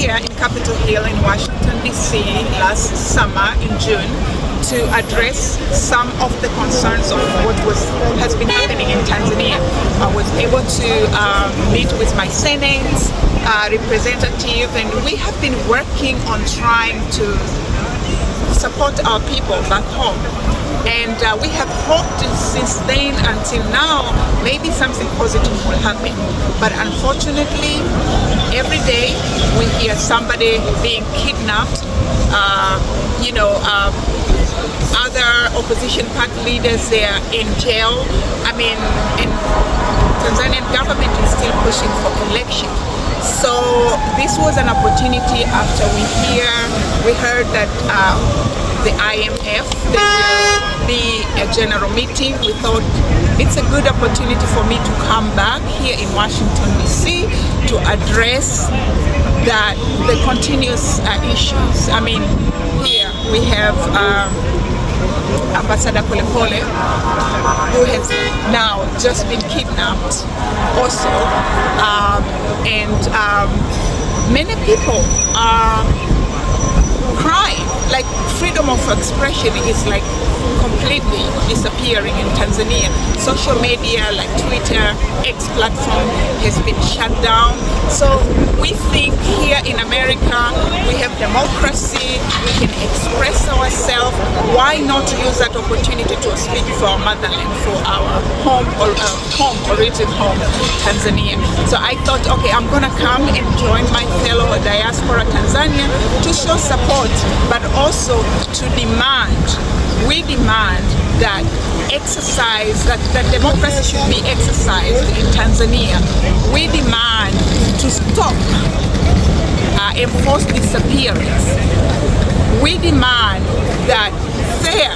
here in Capitol Hill in Washington, D.C. last summer in June to address some of the concerns of what has been happening in Tanzania. I was able to meet with my Senate representative, and we have been working on trying to support our people back home. And we have hoped since then until now maybe something positive will happen. But unfortunately, every day we hear somebody being kidnapped. Other opposition party leaders, they are in jail. I mean, Tanzanian government is still pushing for election. So this was an opportunity after we heard that the IMF, there will be a general meeting. We thought it's a good opportunity for me to come back here in Washington, D.C. to address the continuous issues. I mean, here we have Ambassador Polepole, who has now just been kidnapped also, and many people are crying. Like, freedom of expression is like completely disappearing in Tanzania. Social media like Twitter, X platform has been shut down. So we think here in America we have democracy, we can express ourselves. Why not use that opportunity to speak for our motherland, for our origin home, Tanzania? So I thought, okay, I'm gonna come and join my fellow diaspora Tanzania to show support, but also to demand. We demand that that democracy should be exercised in Tanzania. We demand to stop enforced disappearance. We demand that fair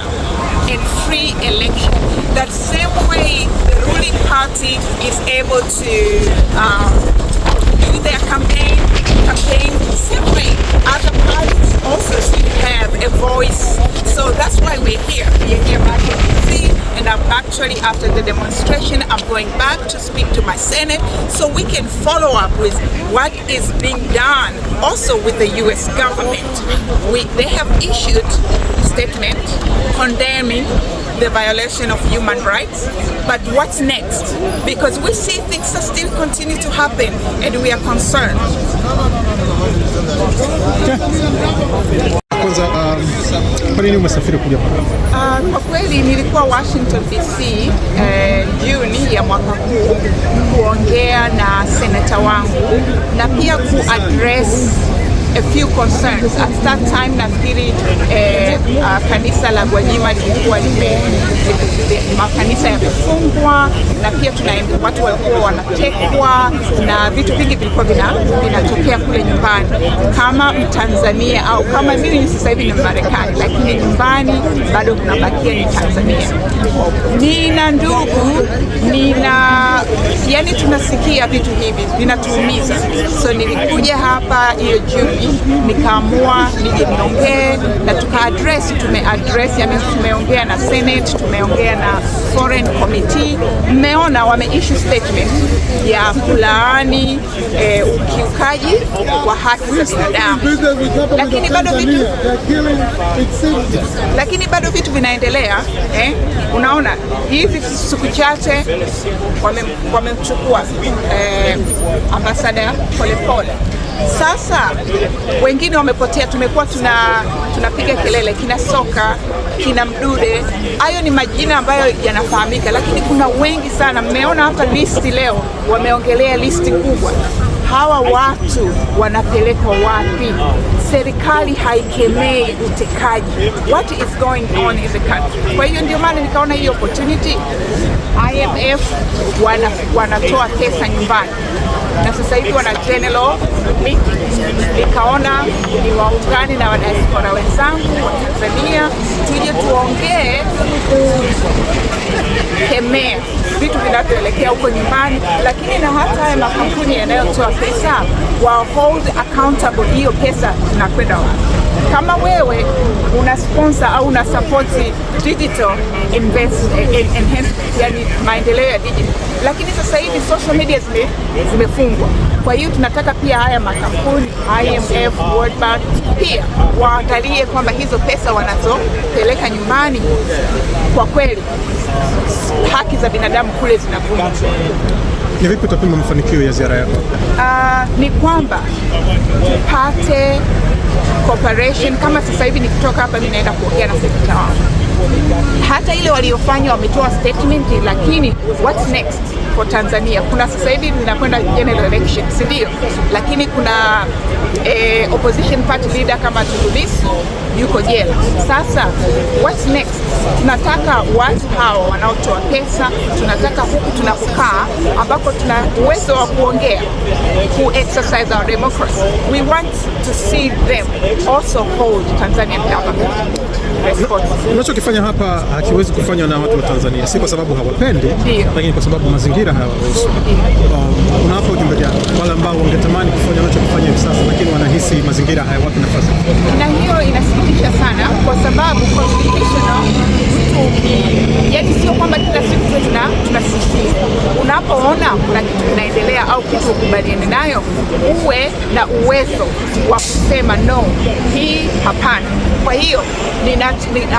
and free election. That same way the ruling party is able to do their campaign, same way other parties also should have a voice. So that's why we're here. We're here back in D.C. and I'm actually, after the demonstration, I'm going back to speak to my Senate so we can follow up with what is being done also with the U.S. government. They have issued statement condemning the violation of human rights, but what's next? Because we see things that still continue to happen and we are concerned. Kwanza, kwa nini umesafiri kuja hapa? Kwa kweli nilikuwa Washington DC Juni ya mwaka huu kuongea na seneta wangu na pia kuaddress a few concerns. At that time nafikiri kanisa la Gwajima lilikuwa makanisa yamefungwa na pia watu walikuwa wanatekwa na vitu vingi vilikuwa vinatokea kule nyumbani. Kama Mtanzania au kama mimi sasa hivi ni Marekani, lakini nyumbani bado kunabakia ni Tanzania. Nina ndugu, yani tunasikia vitu hivi vinatuumiza. So nilikuja hapa hiyo Juni, nikaamua nije niongee na tumeongea na Senate, tumeongea na Foreign Committee. Mmeona wame-issue statement ya kulaani ukiukaji wa haki za binadamu, lakini bado vitu vinaendelea. Unaona hizi siku chache wamemchukua Ambassador Polepole. Sasa wengine wamepotea, tumekuwa tunapiga kelele, kina Soka, kina Mdude, hayo ni majina ambayo yanafahamika, lakini kuna wengi sana. Mmeona hapa listi leo, wameongelea listi kubwa. Hawa watu wanapelekwa wapi? Serikali haikemei utekaji. What is going on in the country? Kwa hiyo ndio maana nikaona hii opportunity. IMF wanatoa pesa nyumbani na sasa hivi wana general meeting. Nikaona ni waungane na wadiaspora wenzangu wa Tanzania tuje tuongee kemea vitu vinavyoelekea huko nyumbani, lakini na hata haya makampuni yanayotoa pesa wa hold accountable, hiyo pesa inakwenda wapi? kama wewe una sponsor au una support digital enhancement, yani maendeleo ya digital, lakini sasa hivi social media zimefungwa. Kwa hiyo tunataka pia haya makampuni IMF, World Bank pia waangalie kwamba hizo pesa wanazopeleka nyumbani kwa kweli haki za binadamu kule zinavunjwa. Ni vipi utapima mafanikio ya ziara yako? Ni kwamba tupate cooperation. Kama sasa hivi nikitoka hapa ninaenda kuongea na sekta wao, hata ile waliofanya wametoa statement, lakini what's next for Tanzania? Kuna sasa hivi ninakwenda general election, si ndio? Lakini kuna opposition party leader kama Tundu Lissu yuko jela. Sasa what's next? Tunataka watu hao wanaotoa pesa, tunataka huku tunapokaa ambako tuna uwezo wa kuongea, ku exercise our democracy, we want to see them also hold Tanzanian government responsible. Unachokifanya hapa hakiwezi kufanywa na watu wa Tanzania, si kwa sababu hawapendi, lakini kwa sababu mazingira hayawaruhusu. Unawapa ujumbe gani wale ambao wangetamani kufanya unachokifanya hivi sasa, lakini wanahisi mazingira hayawapi nafasi? Na hiyo inasikitisha sana, kwa sababu constitutional yani sio kwamba kila siku tunasisitiza. Unapoona kuna kitu kinaendelea au kitu ukubaliane nayo, uwe na uwezo wa kusema no, hii hapana. Kwa hiyo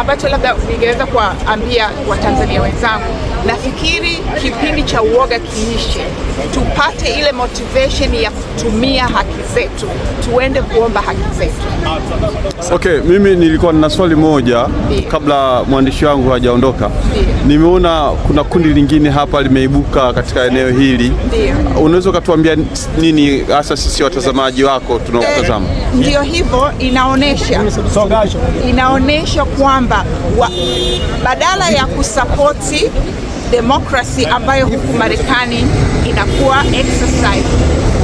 ambacho labda ningeweza kuambia Watanzania wenzangu, nafikiri kipindi cha uoga kiishe, tupate ile motivation ya kutumia haki zetu, tuende kuomba haki zetu. Okay, mimi nilikuwa na swali moja kabla mwandishi wangu hajaondoka. Nimeona kuna kundi lingine hapa limeibuka katika eneo hili. Unaweza kutuambia nini hasa sisi watazamaji wako tunaotazama? Ndio hivyo, inaonesha kwamba badala ya kusapoti demokrasi ambayo huku Marekani inakuwa exercise,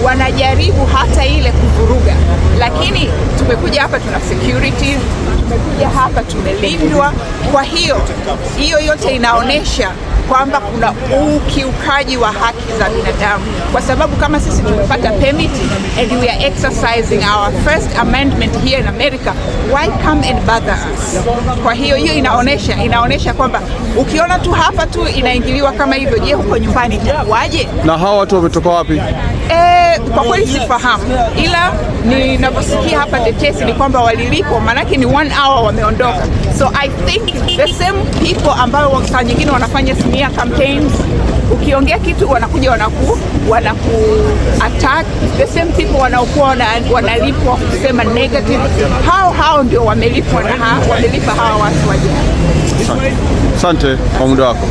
wanajaribu hata ile kuvuruga. Lakini tumekuja hapa tuna security, tumekuja hapa tumelindwa. Kwa hiyo yote inaonesha kwamba kuna ukiukaji wa haki za binadamu, kwa sababu kama sisi tumepata permit and we are exercising our first amendment here in America, why come and bother us? Kwa hiyo inaonesha kwamba ukiona tu hapa tu inaingiliwa kama hivyo, je, huko nyumbani itakuwaje? Na hawa watu wametoka wapi? Kwa kweli sifahamu, ila ninaposikia hapa tetesi ni kwamba walilipo, manake ni 1 hour wameondoka. So I think the same people ambao saa nyingine wanafanya smear campaigns, ukiongea kitu wanakuja wanaku attack, the same people wanaokuwa wanalipwa kusema negative, hao ndio wamelipa hawa watu wajao. Asante kwa muda wako.